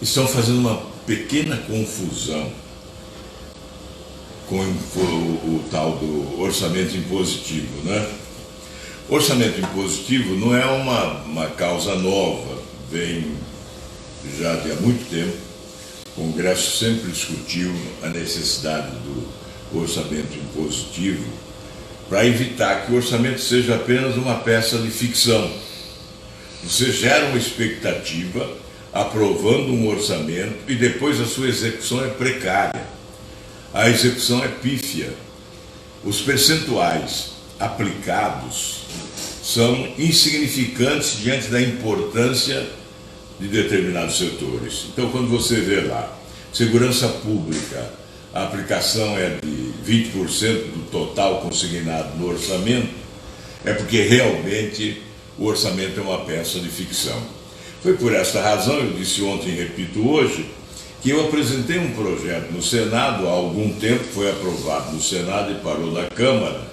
estão fazendo uma pequena confusão com o tal do orçamento impositivo, né? Orçamento impositivo não é uma causa nova, vem já de há muito tempo. O Congresso sempre discutiu a necessidade do orçamento impositivo para evitar que o orçamento seja apenas uma peça de ficção. Você gera uma expectativa aprovando um orçamento e depois a sua execução é precária. A execução é pífia. Os percentuais aplicados são insignificantes diante da importância de determinados setores. Então, quando você vê lá, segurança pública, a aplicação é de 20% do total consignado no orçamento, é porque realmente o orçamento é uma peça de ficção. Foi por esta razão, eu disse ontem e repito hoje, que eu apresentei um projeto no Senado há algum tempo, foi aprovado no Senado e parou na Câmara,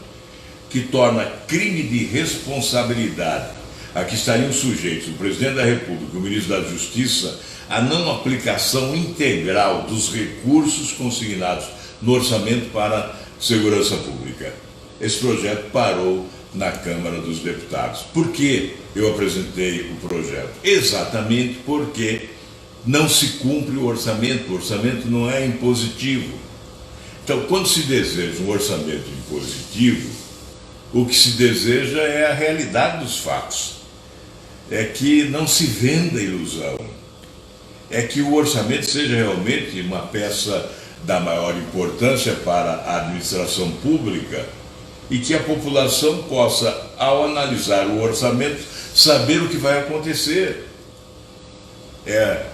que torna crime de responsabilidade a que estariam sujeitos o Presidente da República e o Ministro da Justiça a não aplicação integral dos recursos consignados no orçamento para segurança pública. Esse projeto parou na Câmara dos Deputados. Por que eu apresentei o projeto? Exatamente porque não se cumpre o orçamento não é impositivo. Então, quando se deseja um orçamento impositivo, o que se deseja é a realidade dos fatos. É que não se venda ilusão. É que o orçamento seja realmente uma peça da maior importância para a administração pública e que a população possa, ao analisar o orçamento, saber o que vai acontecer. É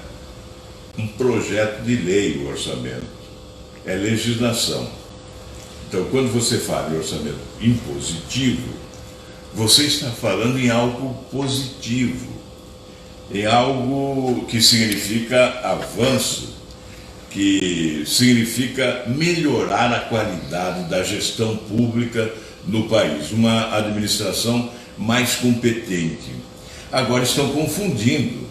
um projeto de lei o orçamento, é legislação. Então, quando você fala em orçamento impositivo, você está falando em algo positivo, em algo que significa avanço, que significa melhorar a qualidade da gestão pública no país, uma administração mais competente. Agora estão confundindo.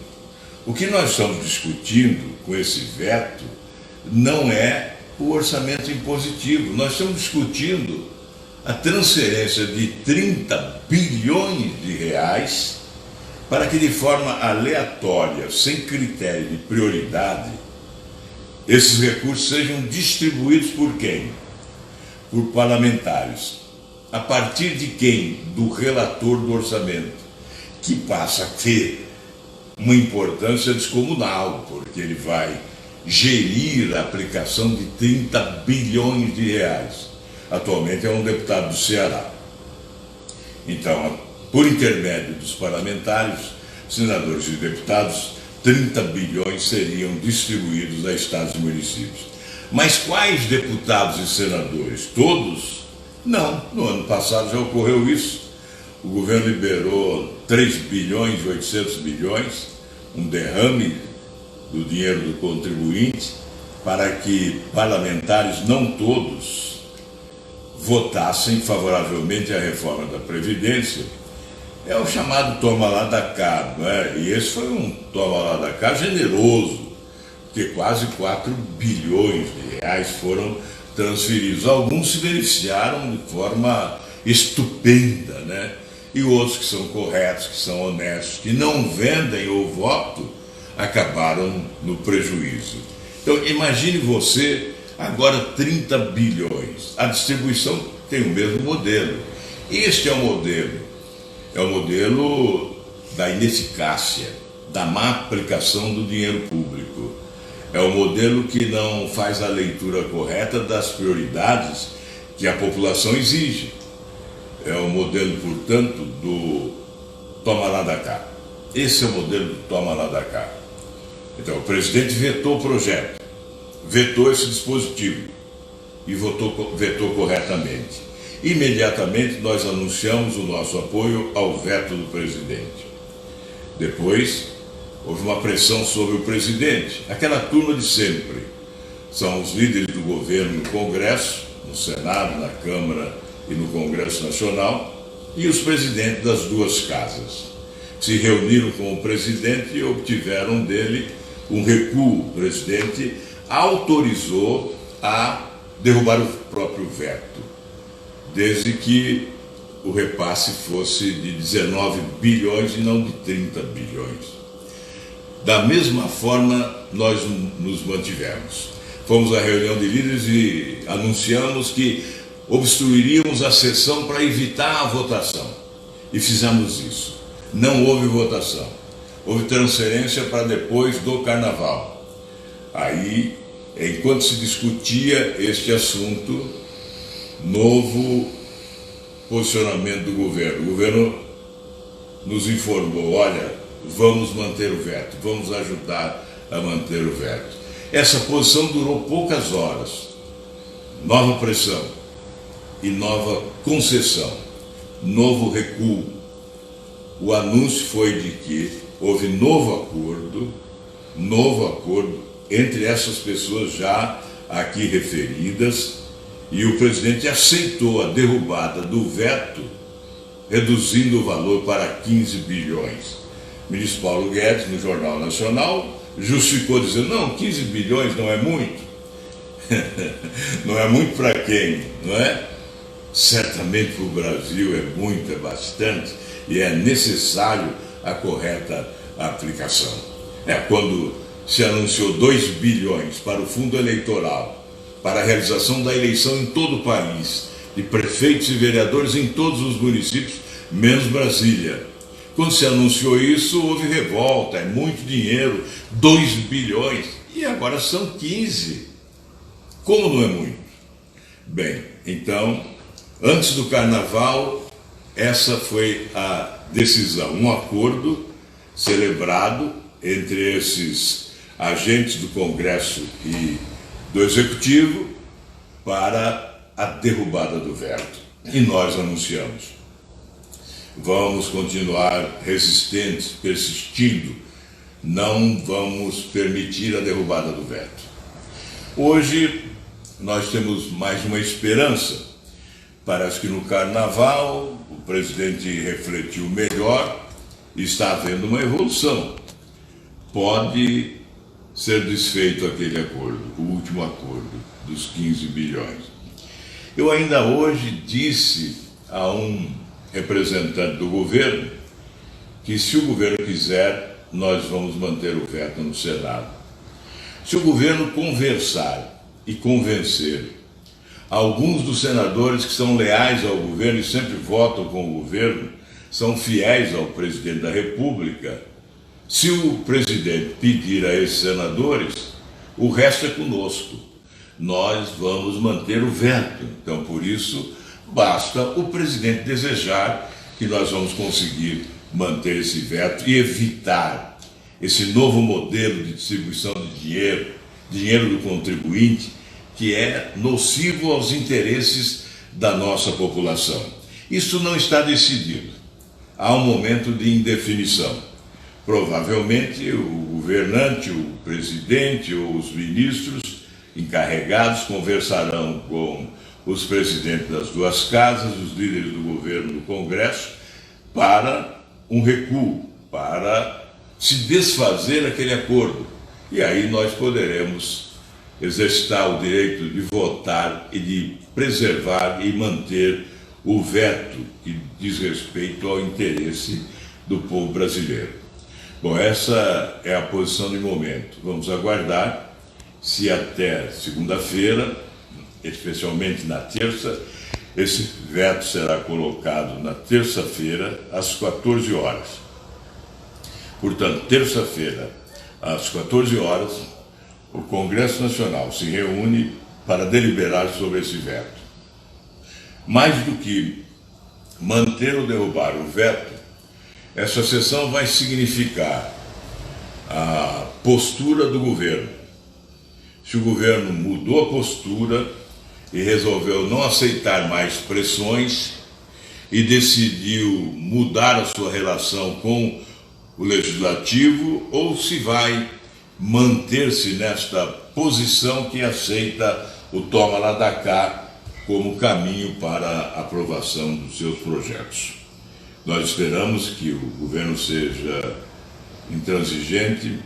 O que nós estamos discutindo com esse veto não é o orçamento impositivo. Nós estamos discutindo a transferência de 30 bilhões de reais para que, de forma aleatória, sem critério de prioridade, esses recursos sejam distribuídos por quem? Por parlamentares. A partir de quem? Do relator do orçamento, que passa a ter uma importância descomunal, porque ele vai gerir a aplicação de 30 bilhões de reais. Atualmente é um deputado do Ceará. Então, por intermédio dos parlamentares, senadores e deputados, 30 bilhões seriam distribuídos a estados e municípios. Mas quais deputados e senadores? Todos? Não. No ano passado já ocorreu isso. O governo liberou 3 bilhões e 800 milhões, um derrame do dinheiro do contribuinte, para que parlamentares, não todos, votassem favoravelmente a reforma da Previdência. É o chamado toma lá da cá, não é? E esse foi um toma lá da cá generoso, porque quase 4 bilhões de reais foram transferidos. Alguns se beneficiaram de forma estupenda, né? E outros que são corretos, que são honestos, que não vendem o voto, acabaram no prejuízo. Então, imagine você, agora 30 bilhões. A distribuição tem o mesmo modelo. Este é o modelo da ineficácia, da má aplicação do dinheiro público. É o modelo que não faz a leitura correta das prioridades que a população exige. É o modelo, portanto, do toma lá da cá. Esse é o modelo do toma lá da cá. Então, o presidente vetou o projeto, vetou esse dispositivo e vetou corretamente. Imediatamente nós anunciamos o nosso apoio ao veto do presidente. Depois, houve uma pressão sobre o presidente, aquela turma de sempre. São os líderes do governo no Congresso, no Senado, na Câmara e no Congresso Nacional, e os presidentes das duas casas. Se reuniram com o presidente e obtiveram dele um recuo, o presidente autorizou a derrubar o próprio veto, desde que o repasse fosse de 19 bilhões e não de 30 bilhões. Da mesma forma, nós nos mantivemos. Fomos à reunião de líderes e anunciamos que obstruiríamos a sessão para evitar a votação. E fizemos isso. Não houve votação. Houve transferência para depois do Carnaval. Aí, enquanto se discutia este assunto, novo posicionamento do governo. O governo nos informou, olha, vamos manter o veto, vamos ajudar a manter o veto. Essa posição durou poucas horas. Nova pressão e nova concessão, novo recuo. O anúncio foi de que houve novo acordo entre essas pessoas já aqui referidas, e o presidente aceitou a derrubada do veto, reduzindo o valor para 15 bilhões. O ministro Paulo Guedes, no Jornal Nacional, justificou dizendo, não, 15 bilhões não é muito. Não é muito para quem, não é? Certamente para o Brasil é muito, é bastante, e é necessário a correta aplicação. Quando se anunciou 2 bilhões para o fundo eleitoral, para a realização da eleição em todo o país, de prefeitos e vereadores em todos os municípios, menos Brasília. Quando se anunciou isso, houve revolta, é muito dinheiro, 2 bilhões, e agora são 15. Como não é muito? Bem, então, antes do Carnaval, essa foi a decisão, um acordo celebrado entre esses agentes do Congresso e do Executivo para a derrubada do veto. E nós anunciamos. Vamos continuar resistentes, persistindo. Não vamos permitir a derrubada do veto. Hoje, nós temos mais uma esperança. Parece que no Carnaval o presidente refletiu melhor e está havendo uma evolução. Pode ser desfeito aquele acordo, o último acordo dos 15 bilhões. Eu ainda hoje disse a um representante do governo que se o governo quiser, nós vamos manter o veto no Senado. Se o governo conversar e convencer alguns dos senadores que são leais ao governo e sempre votam com o governo, são fiéis ao presidente da República, se o presidente pedir a esses senadores, o resto é conosco. Nós vamos manter o veto. Então, por isso, basta o presidente desejar que nós vamos conseguir manter esse veto e evitar esse novo modelo de distribuição de dinheiro do contribuinte, que é nocivo aos interesses da nossa população. Isso não está decidido. Há um momento de indefinição. Provavelmente o governante, o presidente ou os ministros encarregados conversarão com os presidentes das duas casas, os líderes do governo do Congresso, para um recuo, para se desfazer daquele acordo. E aí nós poderemos exercitar o direito de votar e de preservar e manter o veto que diz respeito ao interesse do povo brasileiro. Bom, essa é a posição de momento. Vamos aguardar se até segunda-feira, especialmente na terça, esse veto será colocado na terça-feira, às 14 horas. Portanto, terça-feira, às 14 horas, o Congresso Nacional se reúne para deliberar sobre esse veto. Mais do que manter ou derrubar o veto, essa sessão vai significar a postura do governo. Se o governo mudou a postura e resolveu não aceitar mais pressões e decidiu mudar a sua relação com o Legislativo, ou se vai manter-se nesta posição que aceita o toma lá da cá como caminho para a aprovação dos seus projetos. Nós esperamos que o governo seja intransigente,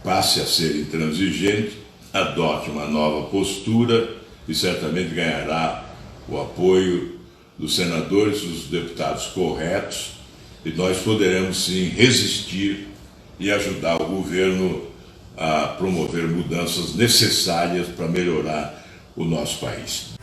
passe a ser intransigente, adote uma nova postura e certamente ganhará o apoio dos senadores e dos deputados corretos, e nós poderemos sim resistir e ajudar o governo a promover mudanças necessárias para melhorar o nosso país.